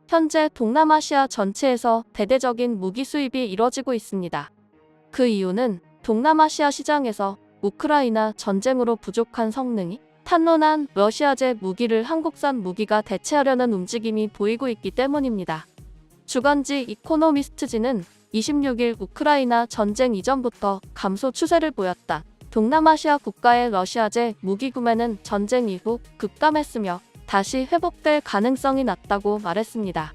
현재 동남아시아 전체에서 대대적인 무기 수입이 이뤄지고 있습니다. 그 이유는 동남아시아 시장에서 우크라이나 전쟁으로 부족한 성능이 탄로난 러시아제 무기를 한국산 무기가 대체하려는 움직임이 보이고 있기 때문입니다. 주간지 이코노미스트지는 26일 우크라이나 전쟁 이전부터 감소 추세를 보였다. 동남아시아 국가의 러시아제 무기 구매는 전쟁 이후 급감했으며 다시 회복될 가능성이 낮다고 말했습니다.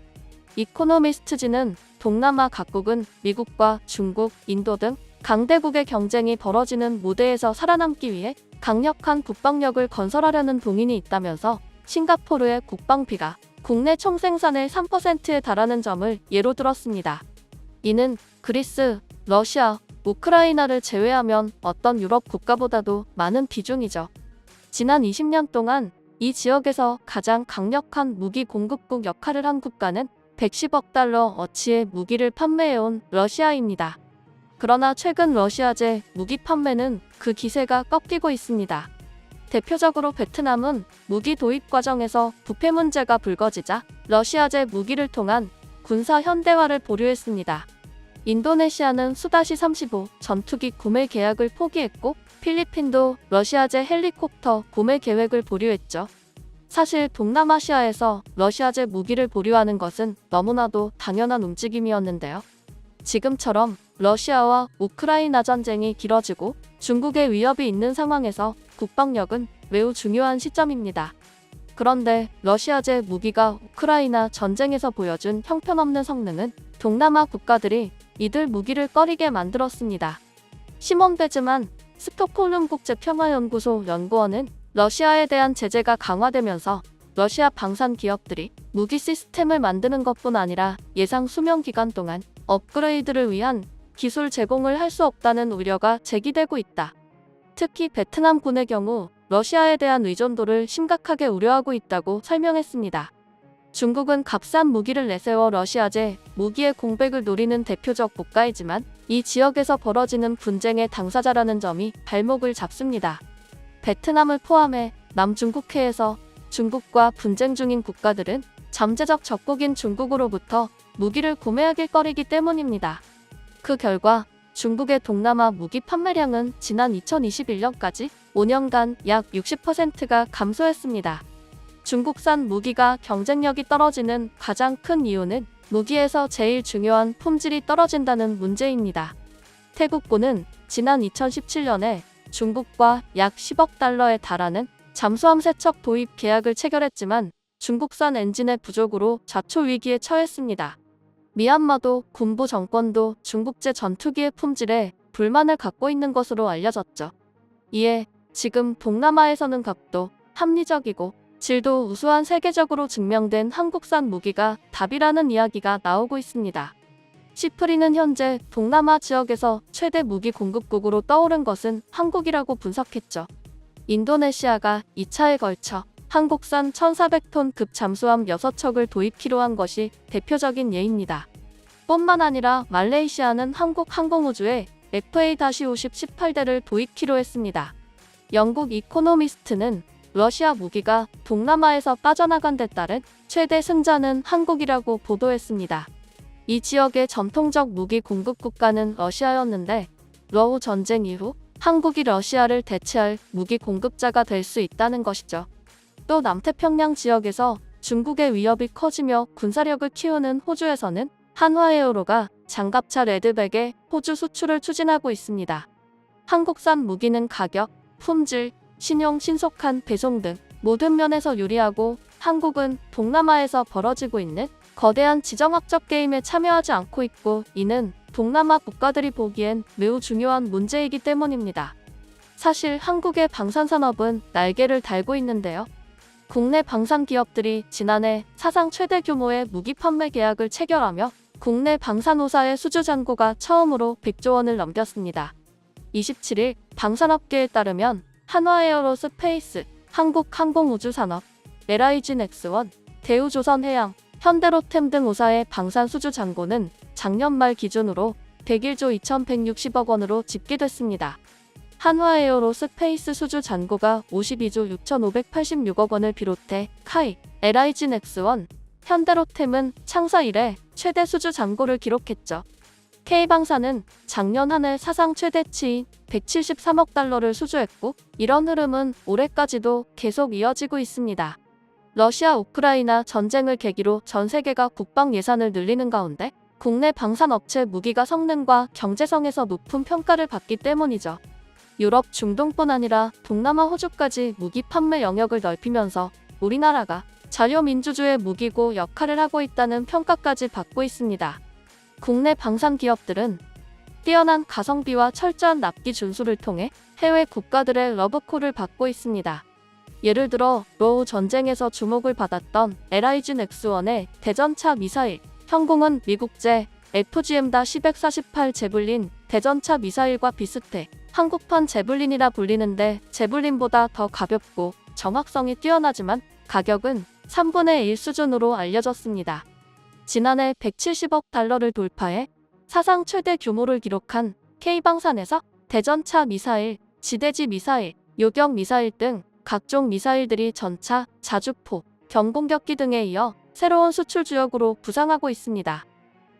이코노미스트지는 동남아 각국은 미국과 중국, 인도 등 강대국의 경쟁이 벌어지는 무대에서 살아남기 위해 강력한 국방력을 건설하려는 동인이 있다면서 싱가포르의 국방비가 국내 총생산의 3%에 달하는 점을 예로 들었습니다. 이는 그리스, 러시아, 우크라이나를 제외하면 어떤 유럽 국가보다도 많은 비중이죠. 지난 20년 동안 이 지역에서 가장 강력한 무기 공급국 역할을 한 국가는 110억 달러 어치의 무기를 판매해온 러시아입니다. 그러나 최근 러시아제 무기 판매는 그 기세가 꺾이고 있습니다. 대표적으로 베트남은 무기 도입 과정에서 부패 문제가 불거지자 러시아제 무기를 통한 군사 현대화를 보류했습니다. 인도네시아는 수다시-35 전투기 구매 계약을 포기했고 필리핀도 러시아제 헬리콥터 구매 계획을 보류했죠. 사실 동남아시아에서 러시아제 무기를 보류하는 것은 너무나도 당연한 움직임이었는데요. 지금처럼 러시아와 우크라이나 전쟁이 길어지고 중국의 위협이 있는 상황에서 국방력은 매우 중요한 시점입니다. 그런데 러시아제 무기가 우크라이나 전쟁에서 보여준 형편없는 성능은 동남아 국가들이 이들 무기를 꺼리게 만들었습니다. 시몬 베즈만 스톡홀름 국제평화연구소 연구원은 러시아에 대한 제재가 강화되면서 러시아 방산 기업들이 무기 시스템을 만드는 것뿐 아니라 예상 수명 기간 동안 업그레이드를 위한 기술 제공을 할 수 없다는 우려가 제기되고 있다. 특히 베트남군의 경우 러시아에 대한 의존도를 심각하게 우려하고 있다고 설명했습니다. 중국은 값싼 무기를 내세워 러시아제 무기의 공백을 노리는 대표적 국가이지만 이 지역에서 벌어지는 분쟁의 당사자라는 점이 발목을 잡습니다. 베트남을 포함해 남중국해에서 중국과 분쟁 중인 국가들은 잠재적 적국인 중국으로부터 무기를 구매하길 꺼리기 때문입니다. 그 결과 중국의 동남아 무기 판매량은 지난 2021년까지 5년간 약 60%가 감소했습니다. 중국산 무기가 경쟁력이 떨어지는 가장 큰 이유는 무기에서 제일 중요한 품질이 떨어진다는 문제입니다. 태국군은 지난 2017년에 중국과 약 10억 달러에 달하는 잠수함 세척 도입 계약을 체결했지만 중국산 엔진의 부족으로 자초 위기에 처했습니다. 미얀마도 군부 정권도 중국제 전투기의 품질에 불만을 갖고 있는 것으로 알려졌죠. 이에 지금 동남아에서는 값도 합리적이고 질도 우수한 세계적으로 증명된 한국산 무기가 답이라는 이야기가 나오고 있습니다. 시프리는 현재 동남아 지역에서 최대 무기 공급국으로 떠오른 것은 한국이라고 분석했죠. 인도네시아가 2차에 걸쳐 한국산 1,400톤급 잠수함 6척을 도입키로 한 것이 대표적인 예입니다. 뿐만 아니라 말레이시아는 한국 항공우주에 FA-50 18대를 도입키로 했습니다. 영국 이코노미스트는 러시아 무기가 동남아에서 빠져나간 데 따른 최대 승자는 한국이라고 보도했습니다. 이 지역의 전통적 무기 공급 국가는 러시아였는데 러우 전쟁 이후 한국이 러시아를 대체할 무기 공급자가 될 수 있다는 것이죠. 또 남태평양 지역에서 중국의 위협이 커지며 군사력을 키우는 호주에서는 한화에어로가 장갑차 레드백의 호주 수출을 추진하고 있습니다. 한국산 무기는 가격, 품질, 신용, 신속한 배송 등 모든 면에서 유리하고 한국은 동남아에서 벌어지고 있는 거대한 지정학적 게임에 참여하지 않고 있고 이는 동남아 국가들이 보기엔 매우 중요한 문제이기 때문입니다. 사실 한국의 방산산업은 날개를 달고 있는데요. 국내 방산 기업들이 지난해 사상 최대 규모의 무기 판매 계약을 체결하며 국내 방산오사의 수주 잔고가 처음으로 100조 원을 넘겼습니다. 27일 방산업계에 따르면 한화에어로스페이스, 한국항공우주산업, LIG넥스원, 대우조선해양, 현대로템 등 오사의 방산 수주 잔고는 작년 말 기준으로 101조 2160억 원으로 집계됐습니다. 한화에어로스페이스 수주 잔고가 52조 6586억 원을 비롯해 카이, LIG넥스원, 현대로템은 창사 이래 최대 수주 잔고를 기록했죠. K방사는 작년 한 해 사상 최대치인 173억 달러를 수주했고, 이런 흐름은 올해까지도 계속 이어지고 있습니다. 러시아 우크라이나 전쟁을 계기로 전 세계가 국방 예산을 늘리는 가운데 국내 방산업체 무기가 성능과 경제성에서 높은 평가를 받기 때문이죠. 유럽, 중동뿐 아니라 동남아, 호주까지 무기 판매 영역을 넓히면서 우리나라가 자유민주주의 무기고 역할을 하고 있다는 평가까지 받고 있습니다. 국내 방산 기업들은 뛰어난 가성비와 철저한 납기 준수를 통해 해외 국가들의 러브콜을 받고 있습니다. 예를 들어 로우 전쟁에서 주목을 받았던 LIG 넥스원의 대전차 미사일, 현공은 미국제 FGM-148 제블린 대전차 미사일과 비슷해 한국판 제블린이라 불리는데 제블린보다 더 가볍고 정확성이 뛰어나지만 가격은 3분의 1 수준으로 알려졌습니다. 지난해 170억 달러를 돌파해 사상 최대 규모를 기록한 K방산에서 대전차 미사일, 지대지 미사일, 요격 미사일 등 각종 미사일들이 전차, 자주포, 경공격기 등에 이어 새로운 수출 주역으로 부상하고 있습니다.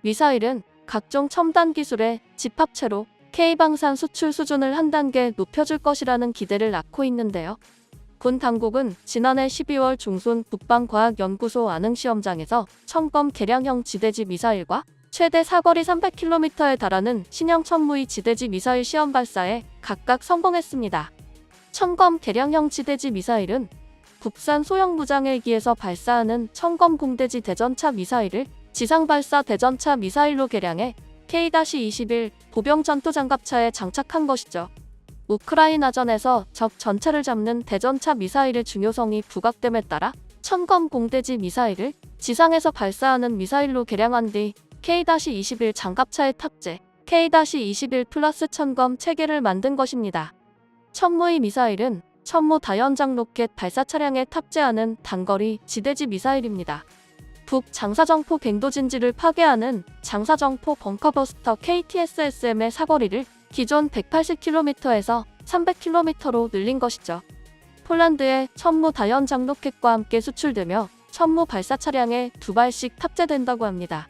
미사일은 각종 첨단 기술의 집합체로 K방산 수출 수준을 한 단계 높여줄 것이라는 기대를 낳고 있는데요. 군 당국은 지난해 12월 중순 국방과학연구소 안흥시험장에서 청검 개량형 지대지 미사일과 최대 사거리 300km에 달하는 신형 천무의 지대지 미사일 시험 발사에 각각 성공했습니다. 청검 개량형 지대지 미사일은 국산 소형 무장헬기에서 발사하는 청검 공대지 대전차 미사일을 지상 발사 대전차 미사일로 개량해 K-21 보병 전투 장갑차에 장착한 것이죠. 우크라이나전에서 적 전차를 잡는 대전차 미사일의 중요성이 부각됨에 따라 청검 공대지 미사일을 지상에서 발사하는 미사일로 개량한 뒤 K-21 장갑차에 탑재, K-21 플러스 천검 체계를 만든 것입니다. 천무의 미사일은 천무 다연장 로켓 발사 차량에 탑재하는 단거리 지대지 미사일입니다. 북 장사정포 갱도진지를 파괴하는 장사정포 벙커버스터 KTSSM의 사거리를 기존 180km에서 300km로 늘린 것이죠. 폴란드의 천무 다연장 로켓과 함께 수출되며 천무 발사 차량에 2발씩 탑재된다고 합니다.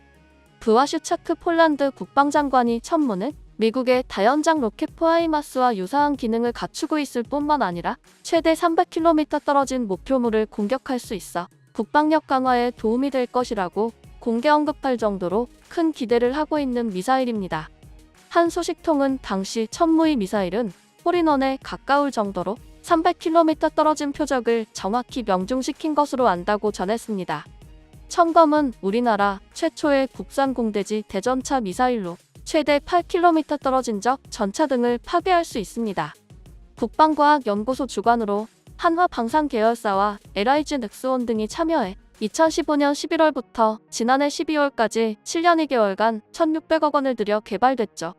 브와슈차크 폴란드 국방장관이 천무는 미국의 다연장 로켓 포하이마스와 유사한 기능을 갖추고 있을 뿐만 아니라 최대 300km 떨어진 목표물을 공격할 수 있어 국방력 강화에 도움이 될 것이라고 공개 언급할 정도로 큰 기대를 하고 있는 미사일입니다. 한 소식통은 당시 천무의 미사일은 홀인원에 가까울 정도로 300km 떨어진 표적을 정확히 명중시킨 것으로 안다고 전했습니다. 청검은 우리나라 최초의 국산 공대지 대전차 미사일로 최대 8km 떨어진 적 전차 등을 파괴할 수 있습니다. 국방과학연구소 주관으로 한화방산 계열사와 LIG 넥스원 등이 참여해 2015년 11월부터 지난해 12월까지 7년 2개월간 1,600억 원을 들여 개발됐죠.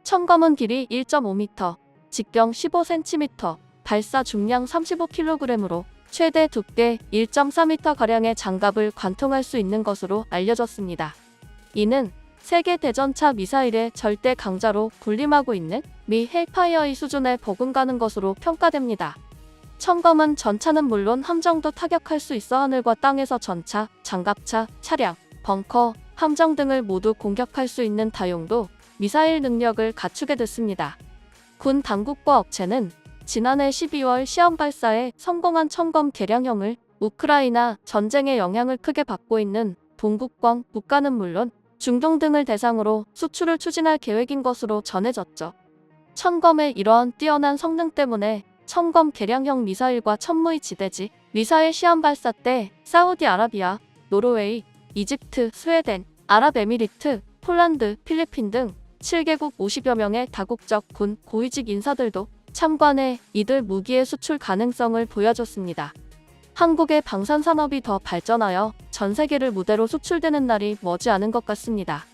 청검은 길이 1.5m, 직경 15cm, 발사 중량 35kg으로 최대 두께 1.4m가량의 장갑을 관통할 수 있는 것으로 알려졌습니다. 이는 세계 대전차 미사일의 절대 강자로 군림하고 있는 미 헬파이어의 수준에 버금가는 것으로 평가됩니다. 청검은 전차는 물론 함정도 타격할 수 있어 하늘과 땅에서 전차, 장갑차, 차량, 벙커, 함정 등을 모두 공격할 수 있는 다용도 미사일 능력을 갖추게 됐습니다. 군 당국과 업체는 지난해 12월 시험 발사에 성공한 청검 개량형을 우크라이나 전쟁의 영향을 크게 받고 있는 동북권 국가는 물론 중동 등을 대상으로 수출을 추진할 계획인 것으로 전해졌죠. 청검의 이러한 뛰어난 성능 때문에 청검 개량형 미사일과 천무의 지대지 미사일 시험 발사 때 사우디아라비아, 노르웨이, 이집트, 스웨덴, 아랍에미리트, 폴란드, 필리핀 등 7개국 50여 명의 다국적 군 고위직 인사들도 참관해 이들 무기의 수출 가능성을 보여줬습니다. 한국의 방산산업이 더 발전하여 전 세계를 무대로 수출되는 날이 머지않은 것 같습니다.